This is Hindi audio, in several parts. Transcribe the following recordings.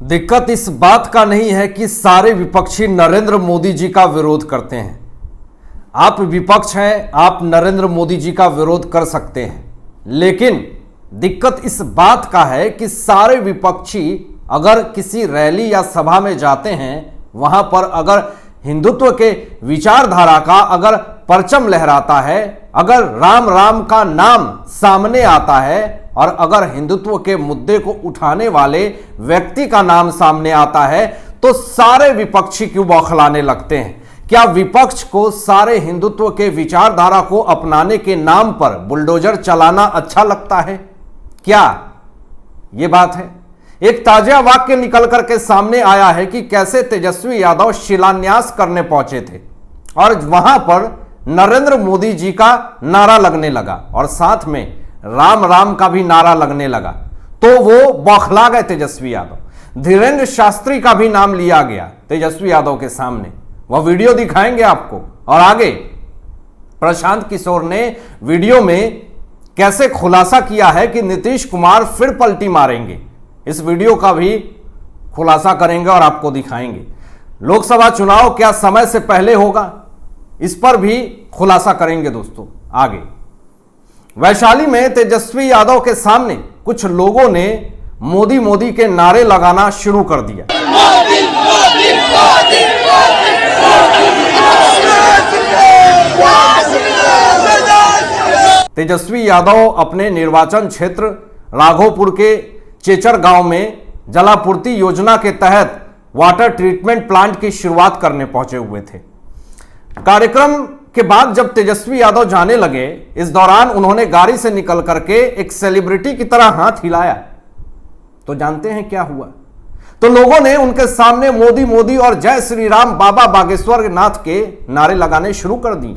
दिक्कत इस बात का नहीं है कि सारे विपक्षी नरेंद्र मोदी जी का विरोध करते हैं। आप विपक्ष हैं, आप नरेंद्र मोदी जी का विरोध कर सकते हैं, लेकिन दिक्कत इस बात का है कि सारे विपक्षी अगर किसी रैली या सभा में जाते हैं, वहां पर अगर हिंदुत्व के विचारधारा का अगर परचम लहराता है, अगर राम राम का नाम सामने आता है और अगर हिंदुत्व के मुद्दे को उठाने वाले व्यक्ति का नाम सामने आता है, तो सारे विपक्षी क्यों बौखलाने लगते हैं? क्या विपक्ष को सारे हिंदुत्व के विचारधारा को अपनाने के नाम पर बुलडोजर चलाना अच्छा लगता है? क्या यह बात है? एक ताजा वाक्य निकल करके सामने आया है कि कैसे तेजस्वी यादव शिलान्यास करने पहुंचे थे और वहां पर नरेंद्र मोदी जी का नारा लगने लगा और साथ में राम राम का भी नारा लगने लगा, तो वो बौखला गए तेजस्वी यादव। धीरेन्द्र शास्त्री का भी नाम लिया गया तेजस्वी यादव के सामने, वह वीडियो दिखाएंगे आपको। और आगे प्रशांत किशोर ने वीडियो में कैसे खुलासा किया है कि नीतीश कुमार फिर पलटी मारेंगे, इस वीडियो का भी खुलासा करेंगे और आपको दिखाएंगे। लोकसभा चुनाव क्या समय से पहले होगा, इस पर भी खुलासा करेंगे दोस्तों आगे। वैशाली में तेजस्वी यादव के सामने कुछ लोगों ने मोदी मोदी के नारे लगाना शुरू कर दिया। मोदी, मोदी, मोदी, तेजस्वी यादव अपने निर्वाचन क्षेत्र राघोपुर के चेचर गांव में जलापूर्ति योजना के तहत वाटर ट्रीटमेंट प्लांट की शुरुआत करने पहुंचे हुए थे। कार्यक्रम के बाद जब तेजस्वी यादव जाने लगे, इस दौरान उन्होंने गाड़ी से निकल करके एक सेलिब्रिटी की तरह हाथ हिलाया। तो जानते हैं क्या हुआ? तो लोगों ने उनके सामने मोदी मोदी और जय श्री राम बाबा बागेश्वर नाथ के नारे लगाने शुरू कर दिए।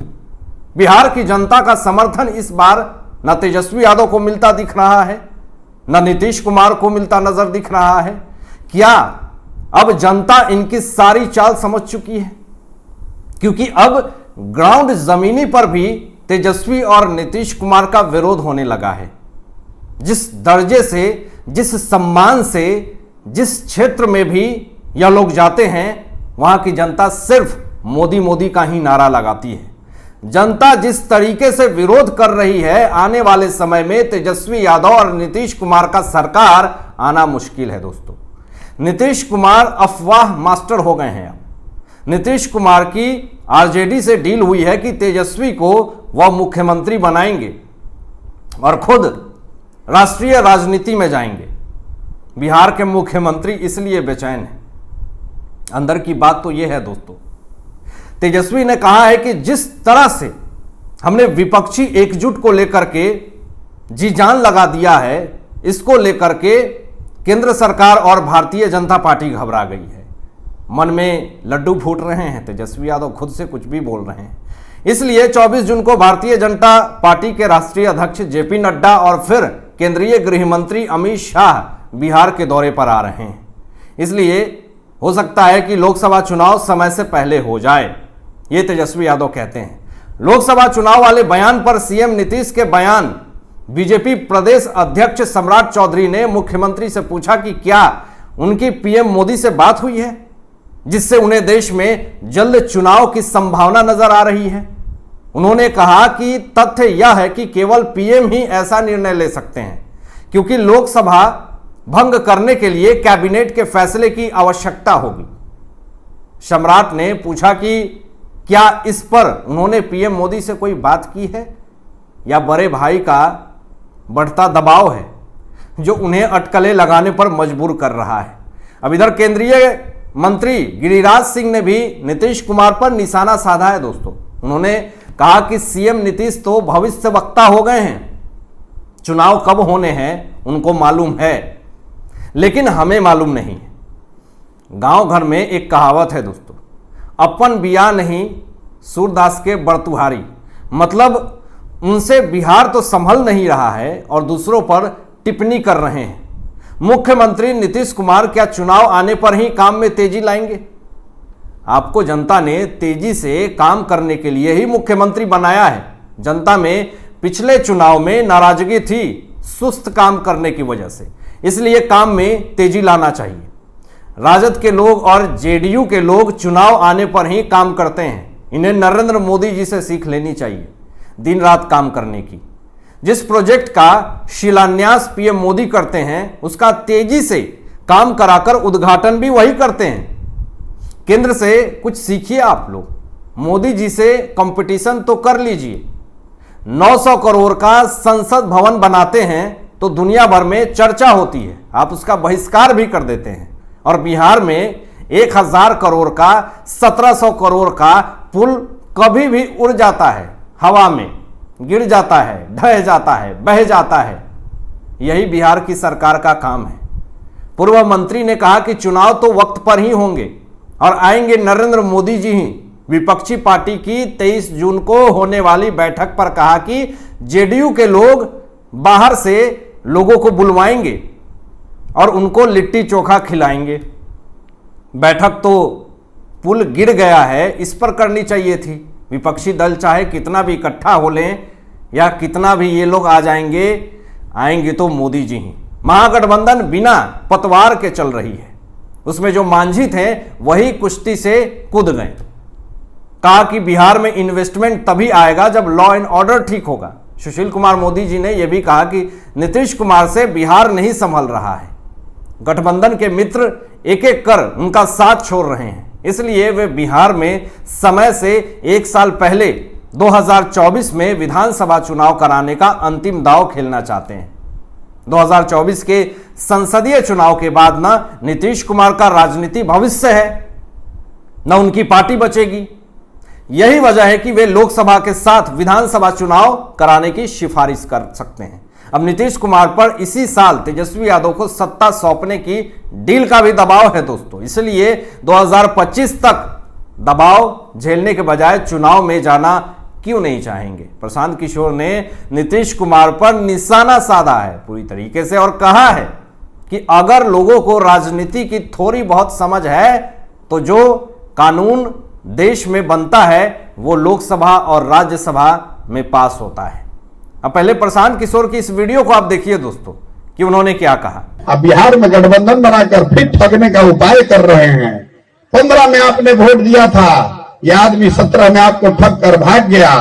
बिहार की जनता का समर्थन इस बार न तेजस्वी यादव को मिलता दिख रहा है, न नीतीश कुमार को मिलता नजर दिख रहा है। क्या अब जनता इनकी सारी चाल समझ चुकी है? क्योंकि अब ग्राउंड जमीनी पर भी तेजस्वी और नीतीश कुमार का विरोध होने लगा है। जिस दर्जे से, जिस सम्मान से, जिस क्षेत्र में भी यह लोग जाते हैं, वहां की जनता सिर्फ मोदी मोदी का ही नारा लगाती है। जनता जिस तरीके से विरोध कर रही है, आने वाले समय में तेजस्वी यादव और नीतीश कुमार का सरकार आना मुश्किल है दोस्तों। नीतीश कुमार अफवाह मास्टर हो गए हैं। अब नीतीश कुमार की आरजेडी से डील हुई है कि तेजस्वी को वह मुख्यमंत्री बनाएंगे और खुद राष्ट्रीय राजनीति में जाएंगे। बिहार के मुख्यमंत्री इसलिए बेचैन है। अंदर की बात तो यह है दोस्तों, तेजस्वी ने कहा है कि जिस तरह से हमने विपक्षी एकजुट को लेकर के जी जान लगा दिया है, इसको लेकर के केंद्र सरकार और भारतीय जनता पार्टी घबरा गई है। मन में लड्डू फूट रहे हैं, तेजस्वी यादव खुद से कुछ भी बोल रहे हैं। इसलिए 24 जून को भारतीय जनता पार्टी के राष्ट्रीय अध्यक्ष जेपी नड्डा और फिर केंद्रीय गृह मंत्री अमित शाह बिहार के दौरे पर आ रहे हैं। इसलिए हो सकता है कि लोकसभा चुनाव समय से पहले हो जाए, ये तेजस्वी यादव कहते हैं। लोकसभा चुनाव वाले बयान पर सीएम नीतीश के बयान, बीजेपी प्रदेश अध्यक्ष सम्राट चौधरी ने मुख्यमंत्री से पूछा कि क्या उनकी पीएम मोदी से बात हुई है, जिससे उन्हें देश में जल्द चुनाव की संभावना नजर आ रही है। उन्होंने कहा कि तथ्य यह है कि केवल पीएम ही ऐसा निर्णय ले सकते हैं, क्योंकि लोकसभा भंग करने के लिए कैबिनेट के फैसले की आवश्यकता होगी। सम्राट ने पूछा कि क्या इस पर उन्होंने पीएम मोदी से कोई बात की है या बड़े भाई का बढ़ता दबाव है जो उन्हें अटकलें लगाने पर मजबूर कर रहा है। अब इधर केंद्रीय मंत्री गिरिराज सिंह ने भी नीतीश कुमार पर निशाना साधा है दोस्तों। उन्होंने कहा कि सीएम नीतीश तो भविष्यवक्ता हो गए हैं, चुनाव कब होने हैं उनको मालूम है, लेकिन हमें मालूम नहीं है। गांव घर में एक कहावत है दोस्तों, अपन बिया नहीं सूरदास के बरतुहारी। मतलब उनसे बिहार तो संभल नहीं रहा है और दूसरों पर टिप्पणी कर रहे हैं। मुख्यमंत्री नीतीश कुमार क्या चुनाव आने पर ही काम में तेजी लाएंगे? आपको जनता ने तेजी से काम करने के लिए ही मुख्यमंत्री बनाया है। जनता में पिछले चुनाव में नाराजगी थी सुस्त काम करने की वजह से, इसलिए काम में तेजी लाना चाहिए। राजद के लोग और जेडीयू के लोग चुनाव आने पर ही काम करते हैं। इन्हें नरेंद्र मोदी जी से सीख लेनी चाहिए दिन रात काम करने की। जिस प्रोजेक्ट का शिलान्यास पीएम मोदी करते हैं उसका तेजी से काम कराकर उद्घाटन भी वही करते हैं। केंद्र से कुछ सीखिए आप लोग, मोदी जी से कंपटीशन तो कर लीजिए। 900 करोड़ का संसद भवन बनाते हैं तो दुनिया भर में चर्चा होती है, आप उसका बहिष्कार भी कर देते हैं। और बिहार में 1000 करोड़ का 1700 करोड़ का पुल कभी भी उड़ जाता है, हवा में गिर जाता है, ढह जाता है, बह जाता है। यही बिहार की सरकार का काम है। पूर्व मंत्री ने कहा कि चुनाव तो वक्त पर ही होंगे और आएंगे नरेंद्र मोदी जी ही। विपक्षी पार्टी की 23 जून को होने वाली बैठक पर कहा कि जेडीयू के लोग बाहर से लोगों को बुलवाएंगे और उनको लिट्टी चोखा खिलाएंगे। बैठक तो पुल गिर गया है, इस पर करनी चाहिए थी। विपक्षी दल चाहे कितना भी इकट्ठा हो लें या कितना भी ये लोग आ जाएंगे, आएंगे तो मोदी जी ही। महागठबंधन बिना पतवार के चल रही है, उसमें जो मांझी थे वही कुश्ती से कूद गए। कहा कि बिहार में इन्वेस्टमेंट तभी आएगा जब लॉ एंड ऑर्डर ठीक होगा। सुशील कुमार मोदी जी ने यह भी कहा कि नीतीश कुमार से बिहार नहीं संभल रहा है। गठबंधन के मित्र एक एक कर उनका साथ छोड़ रहे हैं, इसलिए वे बिहार में समय से 1 साल पहले 2024 में विधानसभा चुनाव कराने का अंतिम दांव खेलना चाहते हैं। 2024 के संसदीय चुनाव के बाद न नीतीश कुमार का राजनीति भविष्य है, न उनकी पार्टी बचेगी। यही वजह है कि वे लोकसभा के साथ विधानसभा चुनाव कराने की सिफारिश कर सकते हैं। अब नीतीश कुमार पर इसी साल तेजस्वी यादव को सत्ता सौंपने की डील का भी दबाव है दोस्तों, इसलिए 2025 तक दबाव झेलने के बजाय चुनाव में जाना क्यों नहीं चाहेंगे। प्रशांत किशोर ने नीतीश कुमार पर निशाना साधा है पूरी तरीके से और कहा है कि अगर लोगों को राजनीति की थोड़ी बहुत समझ है तो जो कानून देश में बनता है वो लोकसभा और राज्यसभा में पास होता है। अब पहले प्रशांत किशोर की इस वीडियो को आप देखिए दोस्तों कि उन्होंने क्या कहा। अब बिहार में गठबंधन बनाकर फिर ठगने का उपाय कर रहे हैं। 15 में आपने वोट दिया था, यह आदमी 17 में आपको ठग कर भाग गया,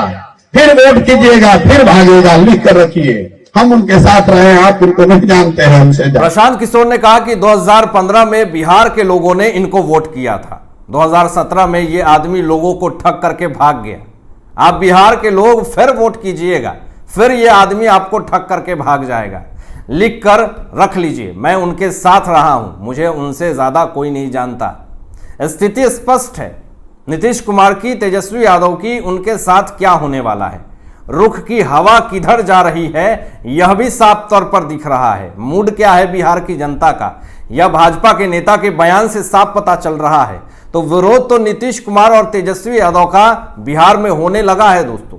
फिर वोट कीजिएगा फिर भागेगा, लिख कर रखिए। हम उनके साथ रहे, आप उनको नहीं जानते हैं, हमसे प्रशांत किशोर ने कहा कि 2015 में बिहार के लोगों ने इनको वोट किया था, 2017 में ये आदमी लोगों को ठग करके भाग गया। आप बिहार के लोग फिर वोट कीजिएगा, फिर ये आदमी आपको ठग करके भाग जाएगा। लिख कर रख लीजिए, मैं उनके साथ रहा हूं, मुझे उनसे ज्यादा कोई नहीं जानता। स्थिति स्पष्ट है, नीतीश कुमार की, तेजस्वी यादव की, उनके साथ क्या होने वाला है। रुख की हवा किधर जा रही है यह भी साफ तौर पर दिख रहा है। मूड क्या है बिहार की जनता का यह भाजपा के नेता के बयान से साफ पता चल रहा है। तो विरोध तो नीतीश कुमार और तेजस्वी यादव का बिहार में होने लगा है दोस्तों।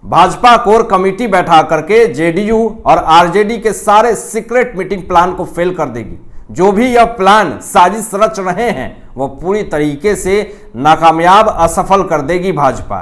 भाजपा कोर कमेटी बैठा करके जेडीयू और आरजेडी के सारे सीक्रेट मीटिंग प्लान को फेल कर देगी। जो भी यह प्लान साजिश रच रहे हैं वह पूरी तरीके से नाकामयाब, असफल कर देगी भाजपा।